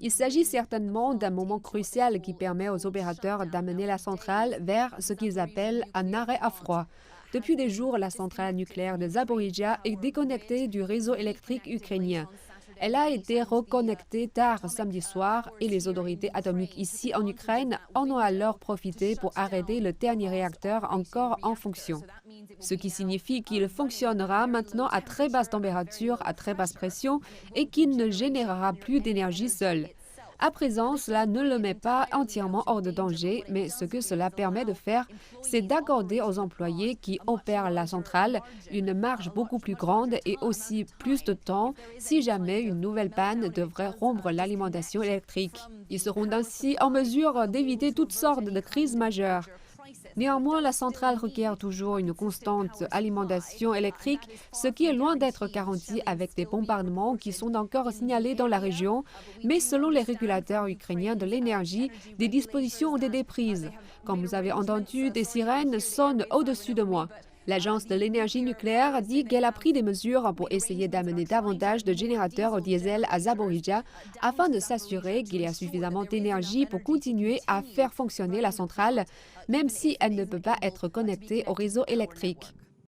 Il s'agit certainement d'un moment crucial qui permet aux opérateurs d'amener la centrale vers ce qu'ils appellent un arrêt à froid. Depuis des jours, la centrale nucléaire de Zaporijia est déconnectée du réseau électrique ukrainien. Elle a été reconnectée tard samedi soir et les autorités atomiques ici en Ukraine en ont alors profité pour arrêter le dernier réacteur encore en fonction. Ce qui signifie qu'il fonctionnera maintenant à très basse température, à très basse pression et qu'il ne générera plus d'énergie seul. À présent, cela ne le met pas entièrement hors de danger, mais ce que cela permet de faire, c'est d'accorder aux employés qui opèrent la centrale une marge beaucoup plus grande et aussi plus de temps si jamais une nouvelle panne devrait rompre l'alimentation électrique. Ils seront ainsi en mesure d'éviter toutes sortes de crises majeures. Néanmoins, la centrale requiert toujours une constante alimentation électrique, ce qui est loin d'être garanti avec des bombardements qui sont encore signalés dans la région. Mais selon les régulateurs ukrainiens de l'énergie, des dispositions ont été prises. Comme vous avez entendu, des sirènes sonnent au-dessus de moi. L'Agence de l'énergie nucléaire dit qu'elle a pris des mesures pour essayer d'amener davantage de générateurs au diesel à Zaporijia afin de s'assurer qu'il y a suffisamment d'énergie pour continuer à faire fonctionner la centrale, même si elle ne peut pas être connectée au réseau électrique.